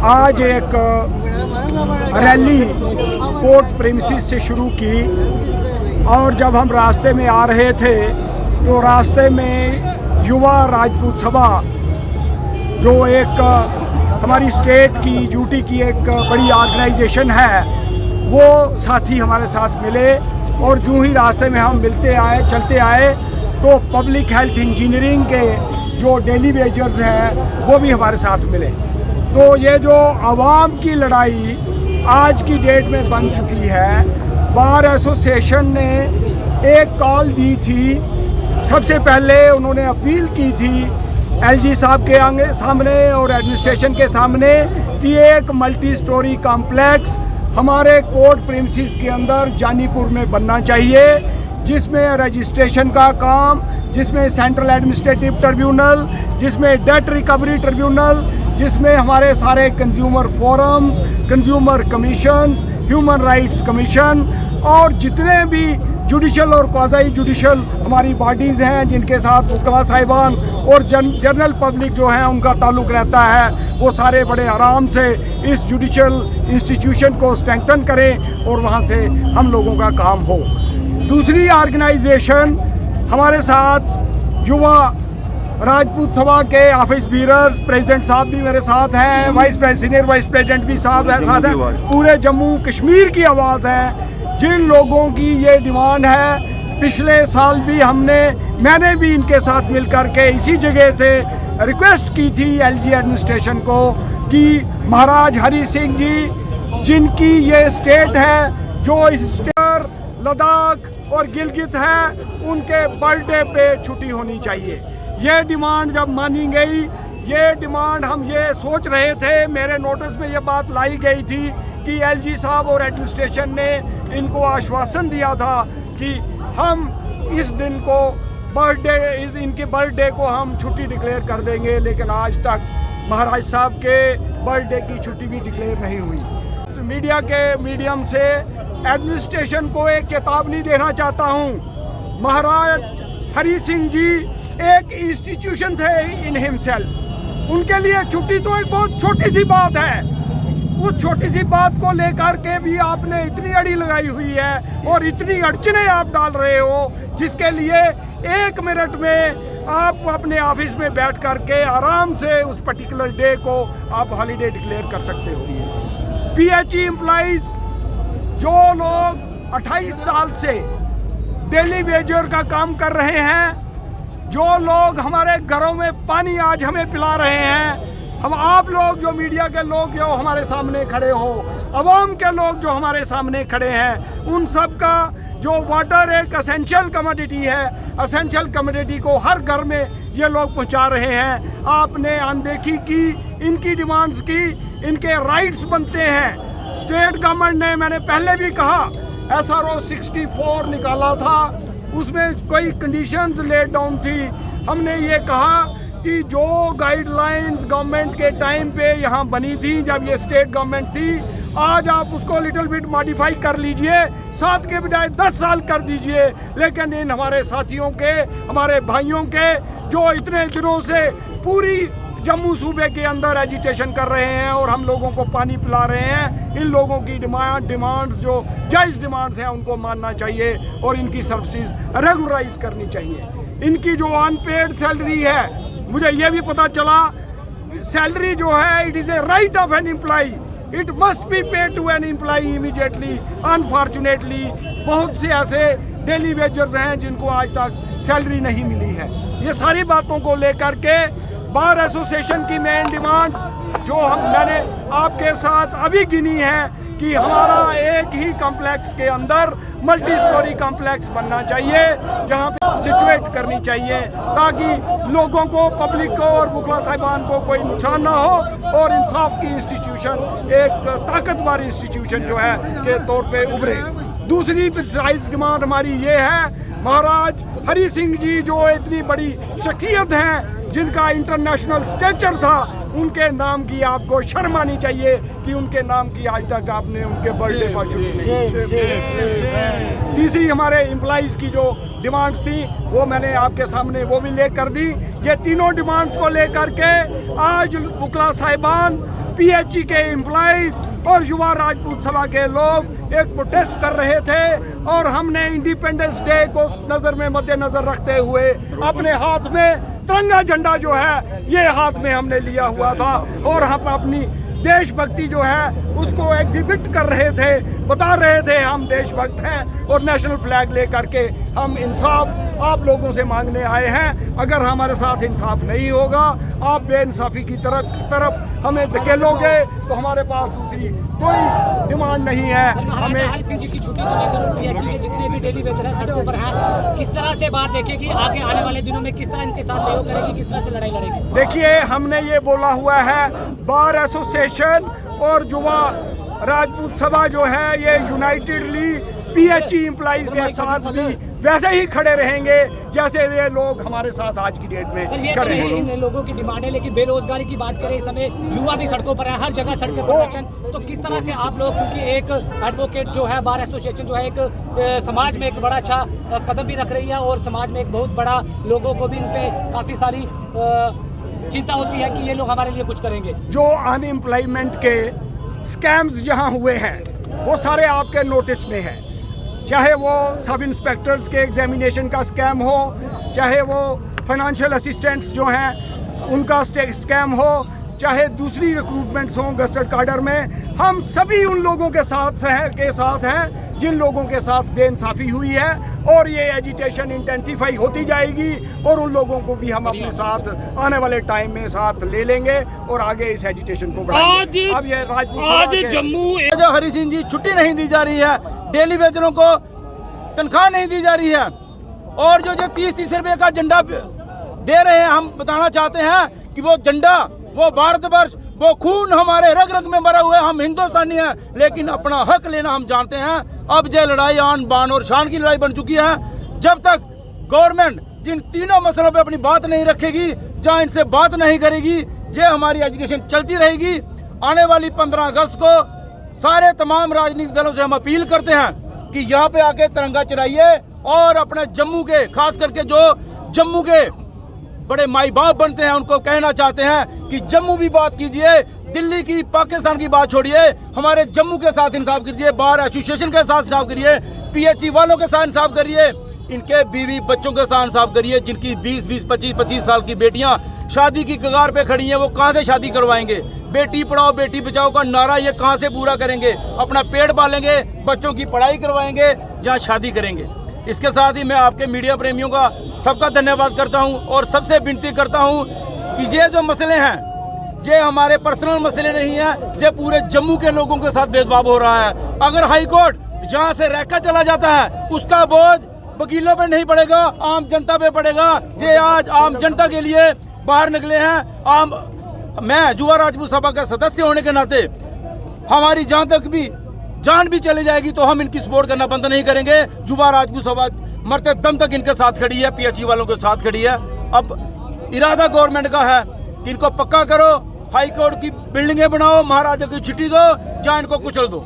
आज एक rally court premises से शुरू की और जब हम रास्ते में आ रहे थे तो रास्ते में युवा राजपूत सभा जो एक हमारी स्टेट की यूटी की एक बड़ी ऑर्गेनाइजेशन है वो साथी हमारे साथ मिले और जो ही रास्ते में हम चलते आए तो पब्लिक हेल्थ इंजीनियरिंग के जो डेली वेजर्स हैं वो भी हमारे साथ मिले। तो ये जो आवाम की लड़ाई आज की डेट में बन चुकी है, बार एसोसिएशन ने एक कॉल दी थी। सबसे पहले उन्होंने अपील की थी एलजी साहब के सामने और एडमिनिस्ट्रेशन के सामने कि एक मल्टी स्टोरी कॉम्प्लेक्स हमारे कोर्ट प्रीमिसेस के अंदर जानीपुर में बनना चाहिए, जिसमें रजिस्ट्रेशन का काम, जिसमें सेंट्रल एडमिनिस्ट्रेटिव ट्रिब्यूनल, जिसमें डेट रिकवरी ट्रिब्यूनल, जिसमें हमारे सारे consumer forums, consumer commissions, human rights commission और जितने भी जुडिशल और क्वाज़ी जुडिशल हमारी बॉडीज़ हैं जिनके साथ वकील साहिबान और जनरल पब्लिक जो है उनका ताल्लुक़ रहता है, वो सारे बड़े आराम से इस जुडिशल इंस्टीट्यूशन को स्ट्रेंथन करें और वहाँ से हम लोगों का काम हो। दूसरी ऑर्गेनाइजेशन हमारे साथ युवा राजपूत सभा के ऑफिस बीरर्स, प्रेसिडेंट साहब भी मेरे साथ हैं, सीनियर वाइस प्रेसिडेंट भी साहब साथ हैं, पूरे जम्मू कश्मीर की आवाज़ है। जिन लोगों की ये डिमांड है, पिछले साल भी मैंने भी इनके साथ मिलकर के इसी जगह से रिक्वेस्ट की थी एलजी एडमिनिस्ट्रेशन को कि महाराज हरि सिंह जी जिनकी ये स्टेट है, जो इस स्टेट लद्दाख और गिलगित है, उनके बर्थडे पे छुट्टी होनी चाहिए। ये डिमांड जब मानी गई, ये डिमांड हम ये सोच रहे थे, मेरे नोटिस में ये बात लाई गई थी कि एलजी साहब और एडमिनिस्ट्रेशन ने इनको आश्वासन दिया था कि हम इस दिन को इनके बर्थडे को हम छुट्टी डिक्लेयर कर देंगे, लेकिन आज तक महाराज साहब के बर्थडे की छुट्टी भी डिक्लेयर नहीं हुई। तो मीडिया के मीडियम से एडमिनिस्ट्रेशन को एक चेतावनी देना चाहता हूँ। महाराज हरि सिंह जी एक इंस्टीट्यूशन थे इन हिमसेल्फ, उनके लिए छुट्टी तो एक बहुत छोटी सी बात है। उस छोटी सी बात को लेकर के भी आपने इतनी अड़ी लगाई हुई है और इतनी अड़चने आप डाल रहे हो, जिसके लिए 1 मिनट में आप अपने ऑफिस में बैठ करके आराम से उस पर्टिकुलर डे को आप हॉलीडे डिक्लेयर कर सकते हो। पीएचई एम्प्लॉइज जो लोग 28 साल से डेली वेजर का काम कर रहे हैं, जो लोग हमारे घरों में पानी आज हमें पिला रहे हैं, हम आप लोग जो मीडिया के लोग जो हमारे सामने खड़े हो, अवाम के लोग जो हमारे सामने खड़े हैं, उन सब का जो वाटर एक असेंशियल कमोडिटी है, असेंशियल कमोडिटी को हर घर में ये लोग पहुंचा रहे हैं। आपने अनदेखी की, इनकी डिमांड्स की, इनके राइट्स बनते हैं। स्टेट गवर्नमेंट ने, मैंने पहले भी कहा, SRO 64 निकाला था, उसमें कोई कंडीशंस लेट डाउन थी। हमने ये कहा कि जो गाइडलाइंस गवर्नमेंट के टाइम पे यहाँ बनी थी, जब ये स्टेट गवर्नमेंट थी, आज आप उसको लिटिल बिट मॉडिफाई कर लीजिए, 7 के बजाय 10 साल कर दीजिए। लेकिन इन हमारे साथियों के, हमारे भाइयों के जो इतने दिनों से पूरी जम्मू सूबे के अंदर एजिटेशन कर रहे हैं और हम लोगों को पानी पिला रहे हैं, इन लोगों की डिमांड्स जो जायज़ डिमांड्स हैं उनको मानना चाहिए और इनकी सर्विसेज रेगुलराइज करनी चाहिए। इनकी जो अनपेड सैलरी है, मुझे ये भी पता चला सैलरी जो है it is a right of an employee, it must be paid to an employee immediately. Unfortunately बहुत से ऐसे डेली वेजर्स हैं जिनको आज तक सैलरी नहीं मिली है। ये सारी बातों को लेकर के बार एसोसिएशन की मेन डिमांड्स जो मैंने आपके साथ अभी गिनी है कि हमारा एक ही कॉम्प्लेक्स के अंदर मल्टी स्टोरी कॉम्प्लेक्स बनना चाहिए, जहां पे सिचुएट करनी चाहिए ताकि लोगों को, पब्लिक को और वकील साहिबान को कोई नुकसान ना हो और इंसाफ की इंस्टीट्यूशन एक ताकतवर इंस्टीट्यूशन जो है के तौर पे उभरे। दूसरी डिमांड हमारी ये है, महाराज हरि सिंह जी जो इतनी बड़ी शख्सियत हैं, जिनका इंटरनेशनल स्टेचर था, उनके नाम की आपको शर्म आनी चाहिए कि उनके नाम की आज तक आपने उनके बर्थडे पर छुट्टी नहीं। तीसरी हमारे एम्प्लॉइज़ की जो डिमांड्स थी वो मैंने आपके सामने वो भी ले कर दी। ये तीनों डिमांड्स को लेकर के आज वकील साहिबान पीएचई के एम्प्लॉइज और युवा राजपूत सभा के लोग एक प्रोटेस्ट कर रहे थे और हमने इंडिपेंडेंस डे को नज़र में मद्देनज़र रखते हुए अपने हाथ में तिरंगा झंडा जो है ये हाथ में हमने लिया हुआ था और हम अपनी देशभक्ति जो है उसको एग्जिबिट कर रहे थे, बता रहे थे हम देशभक्त हैं और नेशनल फ्लैग लेकर के हम इंसाफ आप लोगों से मांगने आए हैं। अगर हमारे साथ इंसाफ नहीं होगा, आप बेइंसाफी की तरफ हमें धकेलोगे तो हमारे पास दूसरी कोई डिमांड नहीं है। हमें हरि सिंह जी की छुट्टी को लेकर पीएचई के जितने भी डेली वेतन है सड़कों पर हैं, किस तरह से बात देखेगी, आगे आने वाले दिनों में किस तरह इनके साथ सहयोग करेगी, किस तरह से लड़ाई लड़ेगी? देखिए, हमने ये बोला हुआ है बार एसोसिएशन और युवा राजपूत सभा जो है ये यूनाइटेडली पीएचई एम्प्लॉइज के साथ भी वैसे ही खड़े रहेंगे जैसे ये लोग हमारे साथ आज की डेट में खड़े हैं। इन लोगों की डिमांड है, लेकिन बेरोजगारी की बात करें, इस समय युवा भी सड़कों पर है, हर जगह सड़क प्रदर्शन, तो किस तरह से आप लोग, क्योंकि एक एडवोकेट जो है बार एसोसिएशन जो है एक समाज में एक बड़ा अच्छा कदम भी रख रही है और समाज में एक बहुत बड़ा लोगों को भी इन पे काफ़ी सारी चिंता होती है कि ये लोग हमारे लिए कुछ करेंगे। जो अनएम्प्लॉयमेंट के स्कैम्स जहाँ हुए हैं वो सारे आपके नोटिस में हैं, चाहे वो सब इंस्पेक्टर्स के एग्जामिनेशन का स्कैम हो, चाहे वो फाइनेंशियल असिस्टेंट्स जो हैं उनका स्कैम हो, चाहे दूसरी रिक्रूटमेंट्स हों गस्टेड काडर में, हम सभी उन लोगों के साथ हैं जिन लोगों के साथ बेइंसाफ़ी हुई है और ये एजिटेशन इंटेंसिफाई होती जाएगी और उन लोगों को भी हम अपने साथ आने वाले टाइम में साथ ले लेंगे और आगे इस एजिटेशन को बढ़ाएंगे। अब ये आज जम्मू जो हरि सिंह जी छुट्टी नहीं दी जा रही है, डेली वेतनों को तनख्वाह नहीं दी जा रही है और जो 30-30 रुपए का झंडा दे रहे हैं, हम बताना चाहते हैं कि वो झंडा, वो भारतवर्ष, वो खून हमारे रग रग में भरा हुआ है, हम हिंदुस्तानी हैं, लेकिन अपना हक लेना हम जानते हैं। अब ये लड़ाई आन बान और शान की लड़ाई बन चुकी है। जब तक गवर्नमेंट जिन तीनों मसलों पे अपनी बात नहीं रखेगी, जहाँ इनसे बात नहीं करेगी, ये हमारी एजुकेशन चलती रहेगी। आने वाली 15 अगस्त को सारे तमाम राजनीतिक दलों से हम अपील करते हैं कि यहाँ पे आके तिरंगा चढ़ाइए और अपने जम्मू के, खास करके जो जम्मू के बड़े माई बाप बनते हैं उनको कहना चाहते हैं कि जम्मू भी बात कीजिए, दिल्ली की, पाकिस्तान की बात छोड़िए, हमारे जम्मू के साथ इंसाफ करिए, बार एसोसिएशन के साथ इंसाफ करिए, पीएचई वालों के साथ इंसाफ करिए, इनके बीवी बच्चों के साथ इंसाफ करिए जिनकी 20-20, 25-25 साल की बेटियां शादी की कगार पे खड़ी हैं। वो कहां से शादी करवाएंगे? बेटी पढ़ाओ बेटी बचाओ का नारा ये कहां से पूरा करेंगे? अपना पेट पालेंगे, बच्चों की पढ़ाई करवाएंगे, जहाँ शादी करेंगे। इसके साथ ही मैं आपके मीडिया प्रेमियों का सबका धन्यवाद करता हूं और सबसे विनती करता हूं कि ये जो मसले हैं, ये हमारे पर्सनल मसले नहीं हैं, ये पूरे जम्मू के लोगों के साथ भेदभाव हो रहा है। अगर हाई कोर्ट जहां से रैका चला जाता है उसका बोझ वकीलों पे नहीं पड़ेगा, आम जनता पे पड़ेगा। ये आज आम जनता के लिए बाहर निकले हैं। मैं युवा राजपूत सभा का सदस्य होने के नाते हमारी जहाँ तक भी जान भी चली जाएगी तो हम इनकी सपोर्ट करना बंद नहीं करेंगे। युवा राजपूत सभा मरते दम तक इनके साथ खड़ी है, पीएचई वालों के साथ खड़ी है। अब इरादा गवर्नमेंट का है कि इनको पक्का करो, हाई कोर्ट की बिल्डिंगें बनाओ, महाराजा की छुट्टी दो, जहाँ इनको कुचल दो।